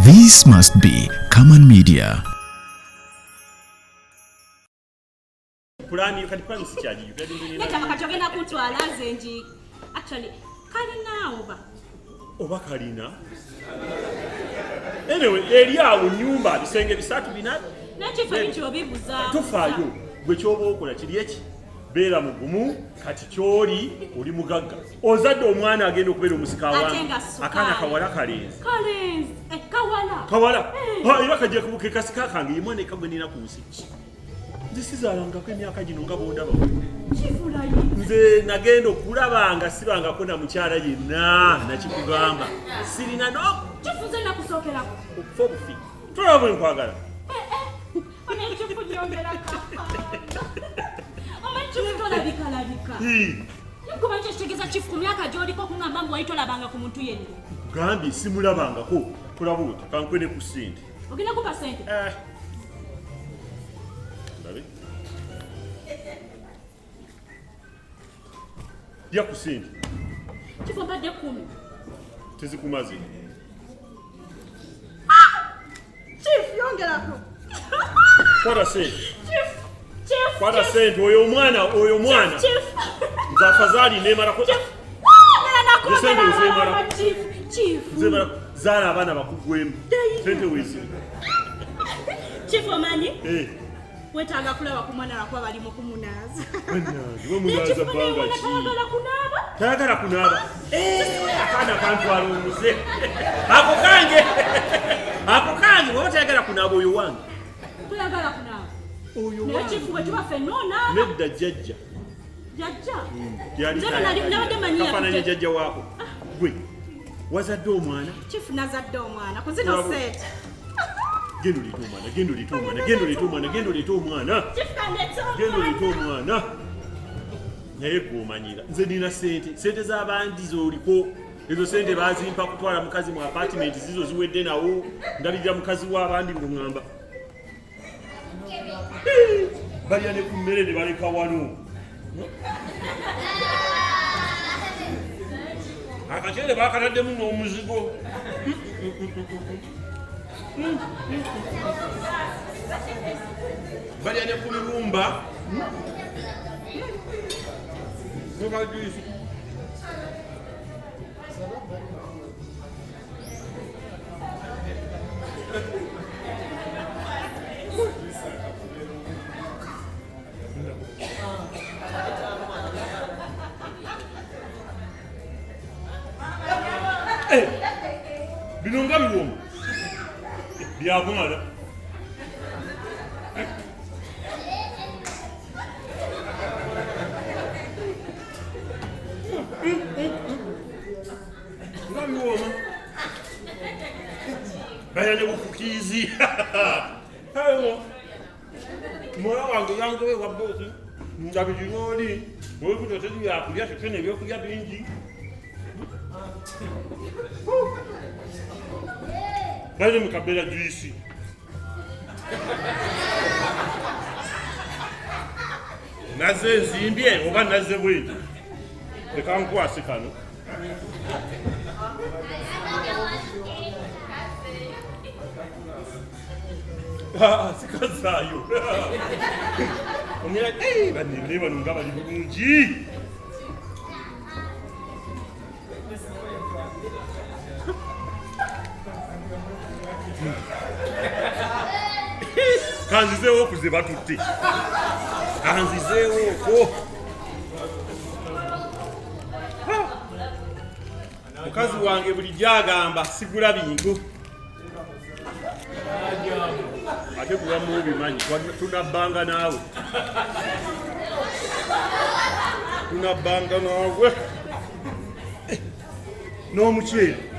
This must be Common Media. Pulani kati si kyaji neta makatogenda kutwala nzenji actually kalina oba kalina anyway eri awo nyumba bisenge bisatu binatu nakifo bintu obibuza tofaayo gwe kyoba okola kiri eki beera mugumu kati kyoli oli mugagga ozadde omwana agenda okubeera omusika wange akaana kawala kalenzi kawala era kajja kubuke kasika kange yemwana ekagwe nina ku nsi zisizalangako emyaka gino nga bondaba nze nagenda okulabanga sibangako na mukyala yenna nakikugamba sirina kifuze nakusookerako okufa obufi tolaba bwe nkwagala olabika nkuba nkyo kitegeeza kifu ku myaka gy'oliko okungamba mbu wali tolabanga ku muntu yenna gambye simulabangako kulaba oti kankwene ku ssente ogenda kupa ssente lya ku ssente kifo mpadde 10 tezikumaze chief yongerako kwata ssente kwata ssente oyo omwana nze afazali nemala zemala zaala abaana bakugwemu ssente weziri chief omani wetaaga kulaba ku mwana lwakuba bali mu kumunaaza tayagala kunaaba akaana kantwala omuze ako kange waba tayagala kunaaba oyo wange toyagala kunaaba naye chief bwe tuba ffenna onaaba nedda jjajja kafananye jjajja waako gwe wazadde omwana chief nazadde omwana kuzino seeti gendo lita omwana naye gwomanyira nze nina sente z'abandi zoliko ezo sente bazimpa kutwala mukazi mu apartment zizo ziwedde nawo ndabirira mukazi w'abandi ng'oŋŋamba balya ne ku mmere ne baleka wano akakyere bakataddemu n'omuzigo balya ne ku mirumba bino nga biwoma byamwana nga biwoma baya ne bufukiizi mwana wange yangowe waboosi ndabikinooli olikuta tebyakulya tetena ebyokulya bingi bali mu kabeera juisi naze nzimbye oba naze bweti leka nkwase kano sikazaayo omira banene bano nga bali bulungi kanzizeewo okuze batutte kanzizeewoko mukazi wange bulijjo agamba sigula bingo ate kubamu obimanyi tunabbanga naawe n'omuceere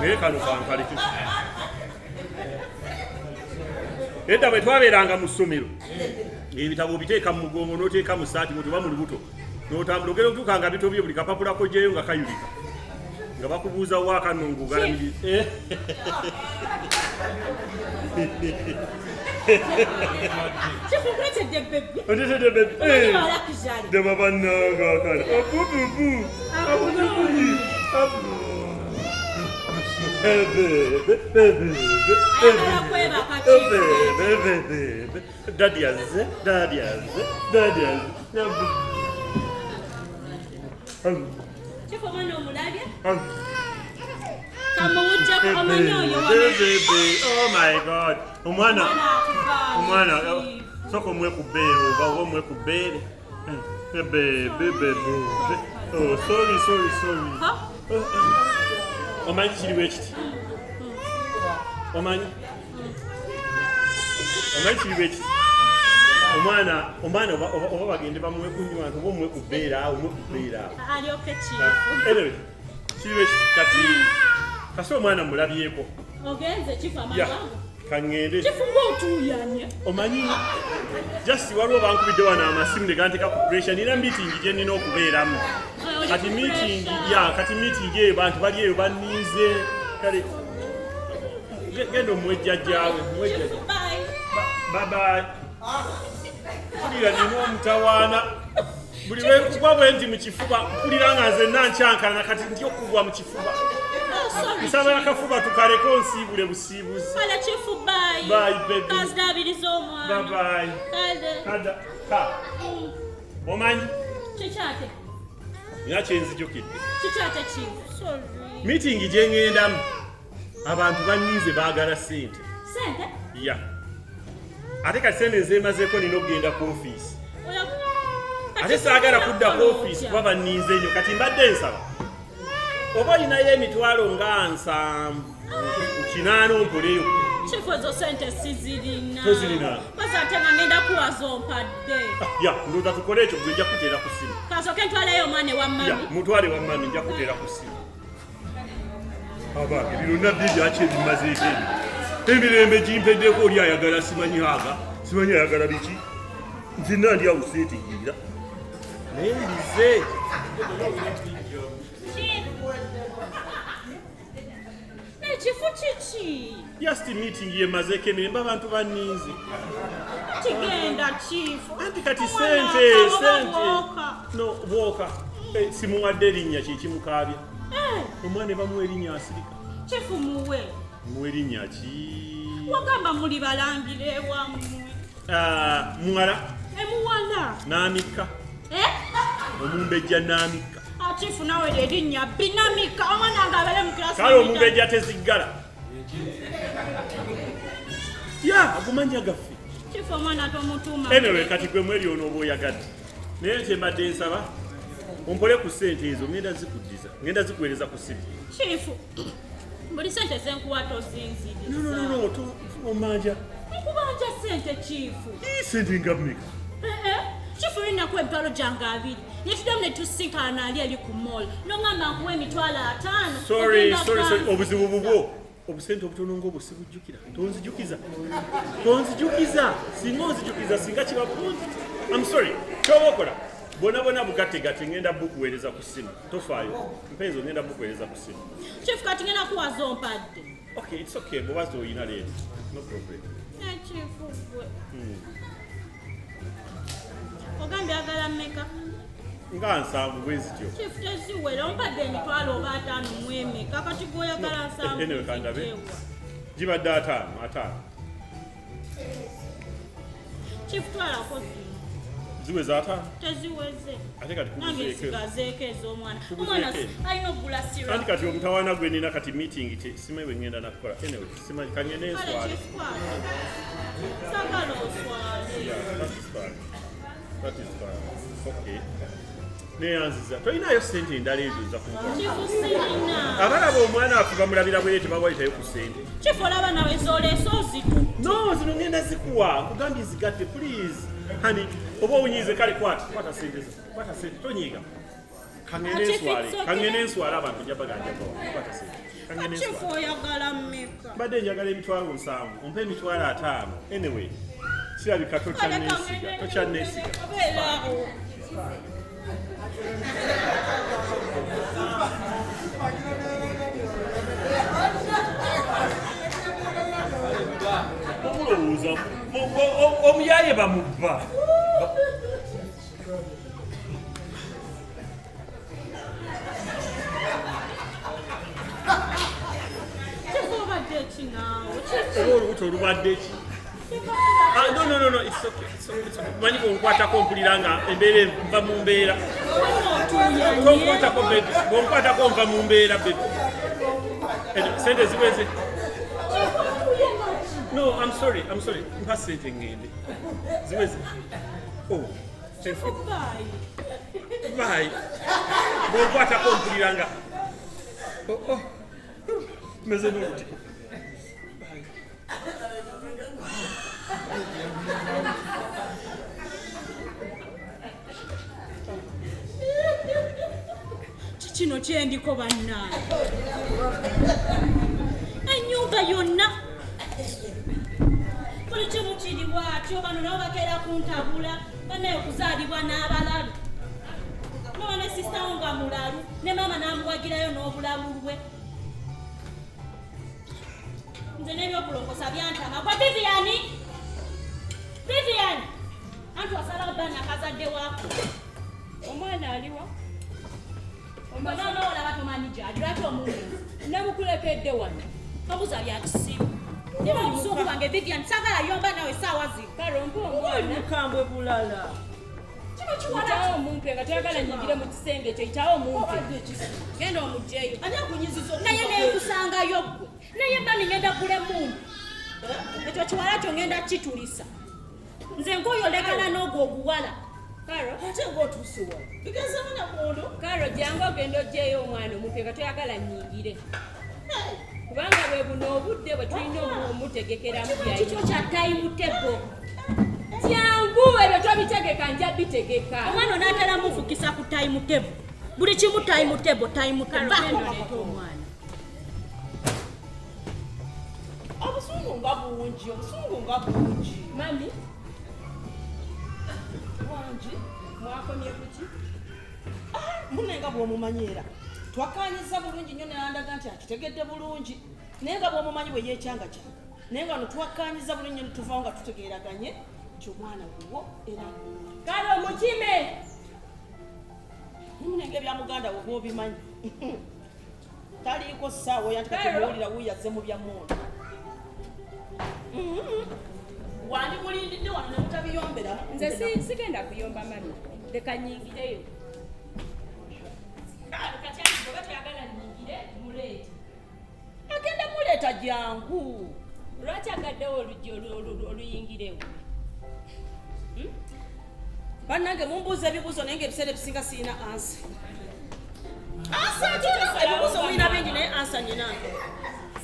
naye kano kankaleke edda bwe twabeeranga mu ssomero ebitabo biteeka mu mugongo n'oteeka mu ssaati bwe tuba mu lubuto n'otambula ogenda okutuuka nga bitobye buli kapapula kojjeeyo nga kayulika nga bakubuuza waakano ng'ogalamiriza Chifu kuletedde bebbi. Ondetedde bebbi. Omanyi bawala kizale. Dema bannanga akala. Abububu. Abububu. Ayagala kwebaka Chifu. Daddy yazze. Chifu omwana omulabye? Kamuwujjako omanyi oyo Oh my God. Omwana soko omwe ku bbeere oba omwe ku bbeere. Oh, sorry. Omanyi kiriwo ekiti? Omanyi kiriwo ekiti? Omwana oba bagende bamuwe kunywa oba omwe ku bbeere awo omwe ku bbeere awo. alyoke Chifu. Anyway, kiriwo ekiti kati kasi omwana mulabyeko. Ogenze Chifu Ya, amagambo. kangende. Chifu ng'otuuyanye. Omanyi just waliwo bankubidde wano amasimu ne ganteeka ku pressure nina meeting gye nina okubeeramu. Kati meeting eyo bantu bali eyo banniize kale genda omuwejjajjaawe Chifu bye. bye. Mpulira nina omutawaana buli lwekuba bwe nti mu kifuba mpulira nga nze nankyankana kati nti okugwa mu kifuba. Nsaba akafuba tukaleko nsiibule busiibuzi. Kale Chifu bye. Bye, baby. Kazidaabiriza omwana. Bye. Kale. Omanyi Kikyate. nina kyenzijukidde. Kikyate Chifu. Sorry. Meeting gye ŋŋendamu abantu banniize baagala ssente. Sente? Ya. Ate kati sente nzeemazeeko nina okugenda ku ofiisi. Ate saagala kudda ku ofiisi kuba banniize nnyo kati mbadde nsaba. Oba olinayo emitwalo nga 7 kinaana ompoleyo. Chifu ezo sente sizirina. Tozirina. Kozi ate nga ngenda kuwaza ompadde. Ya, ndowooza tukole ekyo gwe nja kuteera ku ssimu. Kasooke ntwaleyo omwana ewa Ya, mami. mutwale wa mami nja kuteera ku ssimu. Abange bironna bye byaki ebimazeeko ebyo. Emirembe gimpeddeko oli ayagala simanyi ayagala biki. Nzina ndi awo seetegeera. Naye mbize. Chifu kiki? Just meeting yemazeeko emirembe abantu banniize. Kigenda Chifu. Anti kati Omwana sente. bw'oka. No, bwoka. Simuwadde erinnya kikimukaabya. Omwana bamuwa erinnya asirika. Chifu muwe. Muwa erinnya ki? Wagamba muli balangire ewammwe. Muwala Emuwala. n'amikka. Omumbejja n'amikka. Chifu nawe erinnya binamika. Omwana ng'abeere mu kirasi. Kale omumbejja teziggala. Ya, agumanya gaffe. Chifu omwana tomutuuma. Anyway, kati gwe mweri ono oba oyagadde. Naye kye mbadde nsaba ompole ku ssente ezo ngenda zikuweereza ku ssimu. Chifu. Buli sente zenkuwa tozinziriza. No, omanja. Nkubanja sente Chifu. Sente nga mmeka? Chifu linakuwa emitwalo gyange 2. Netuddamu ne tusinkana ali eri ku mall. N'ongamba nkuwa emitwalo 5. Sorry. Obuzibu bubwo. Obusente obutono ng'obwo sibujjukira. Tonzijukiza. Singa onzijukiza singa kiba bulungi. I'm sorry. Kyoba okola. Bonna bugategate ngenda bukuweereza ku ssimu. Tofaayo. Mpenzi ngenda bukuweereza ku ssimu. Chifu kati ngenda kuwaza ompadde. Okay, it's okay. Bwebaza oyina leero. No problem. Chifu gwe. Ogambye agala mmeka? Nga 7 bwe zityo. Chifu teziwera ompadde emitwalo oba 5 mu emeka kati gw'oyagala 7. Anyway, kandabe. Gibadde 5. Chifu twalako ziweza 5. teziweze. Ate kati Nange nsigazeeko ez'omwana. Omwana alina okugula sirop. Kandi kati omutawaana gwe nina kati meeting simanyi bwe ngenda nakukola. Anyway, simanyi kangende enswale. Kale Chifu sagala oswale. That is fine. Okay. Neyanziza. Tolinayo ssente endala ezo nza kunkola. Chifu sirina. Abalaba omwana afe bamulabira bwe tebawayitayo ku ssente. Chifu olaba nawe zooleese ozitu. No, zino ngenda zikuwa. Nkugambye zigatte, please. Honey, oba owunyize kale kwata ssente zo. Kwata ssente, tonyiiga. Kangende enswala abantu nja baganja bawa. Kwata ssente. Chifu oyagala mmeka? Mbadde njagala emitwalo 7. Ompe emitwalo 5. Anyway, kirabika tokyanneesiga. Obeeraawo. No, it's okay. Manyi konkwatako mpuliranga embeera nva mu mbeera. Konkwatako nva mu mbeera baby. Sente ziweze. No, I'm sorry. Mpa sente ngende. Ziweze. Oh, thank you. Bye. Konkwatako mpuliranga. Oh. Meze n'omuti. Kino kyendiko bannange ennyumba yonna buli kimu kiri bwatyo bano nabo bakeera kuntabula banaye okuzaalibwa n'abalalu noba ne sisitawo nga mulalu ne maama n'amuwagirayo n'obulalu bwe nze n'ebyokulongosa byantama gwe Vivian anti wasalawo bana akazadde waako omwana aliwa omwana olaba tomanyi gyali lwaki omuntu namukulekedde wano kabuza byakisibu niba omusuuku wange Vivian sagala yomba nawe essaawa zino kalompa omwana mukambwe bulala kino kiwalawo omumpe nga toyagala nyingire mu kisenge ekyo itawo omumpe genda omugjeyo ani akunyiziza naye neekusangayo ggwe naye bani ngenda gule mumpe ekyo kiwala kyo ngenda kitulisa nze nkoyolekana n'ogwo oguwala Karo, ate ng'otuusiwa bigeze muna mundu Karo jangu ogenda ogyeyo omwana omupya nga toyagala nnyingire kubanga bwe buno obudde bwe tulina omutegekeramu kikyo kya time table jangu ebyo tobitegeka nja bitegeka omwana onaatera mufukisa ku time table buli kimu time table leeta omwana obusungu nga bungi mami mwakomye kuki munenga bw'omumanyiira twakanyiza bulungi nnyo neyandaga nti akitegedde bulungi naye nga bw'omumanyi bwe yeekyanga naye nga no twakanyiza bulungi nnyo netuvaawo nga tutegeeraganye nti omwana guwo era kale omukime munenga ebya muganda wo bw'obimanyi taliiko ssaawa yantikatimuwulira wuyazze mu bya mmondo wandi mulindidde wano ne mutabiyomberamu nze sigenda kuyomba mami leka nyingireyo oba toyagala nyingire muleete agenda muleeta jangu lwaki agaddewo oluggi oluyingirewo bannange mumbuuza ebibuuzo naye nga ebiseera ebisinga siina ansa ebibuuzo mulina bingi naye ansa nyinange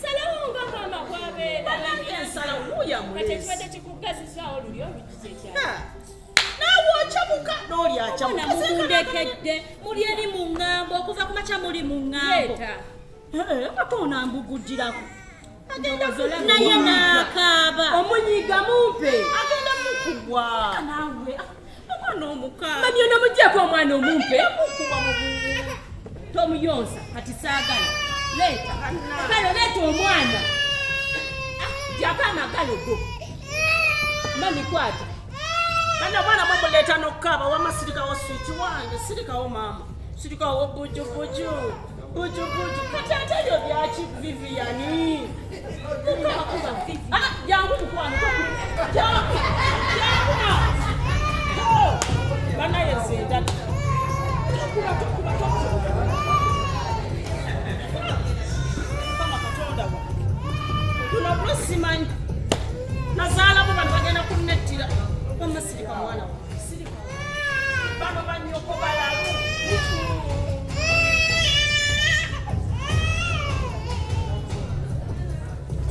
salawo nga maama bwabeera ensalawo luuya mulesi kati kikugazizaawo luli olugize ekyalo naawe okyamuka n'oli akyamuka namugundekedde muli eri mu ŋŋambo okuva ku makya muli mu ŋŋambo ate onambugujjirako naye n'akaaba omunyiga mumpe agenda mukubwa naawe omwana omukaaba mami onomugyeko omwana omumpe tomuyonsa kati saagala leeta kale leeta omwana jako amagalo go mami kwata kana mwana mwamuleeta n'okukaaba wama sirikawo switi wange sirikawo maama sirikawo bujubuju kati ate ebyo byaki Viviani jangu mukwano jangu banaye zenda kuno busimanyi nazaalamu bantu bagenda kunnettira bamasirika mwana sirika bano banyoko balalu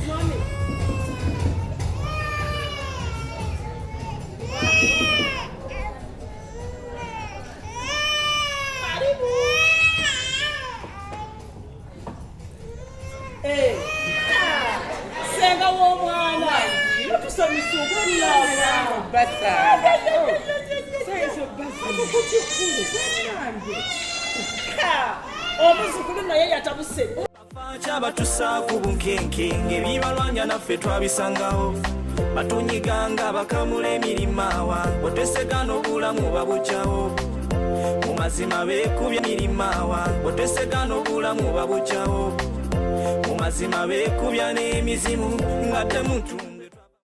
mami karibu senga w'omwana tusamisuukuliranga omuzukulu naye yatabuse kyabatusa ku bunkenke ng'ebibalwanya naffe twabisangawo batunyiganga bakamula emirimawa bwetwesegana obulamu babukyawo mu mazima beekubya emirimawa bwetwesegana obulamu babukyawo mu mazima beekubya n'emizimu nga temutunga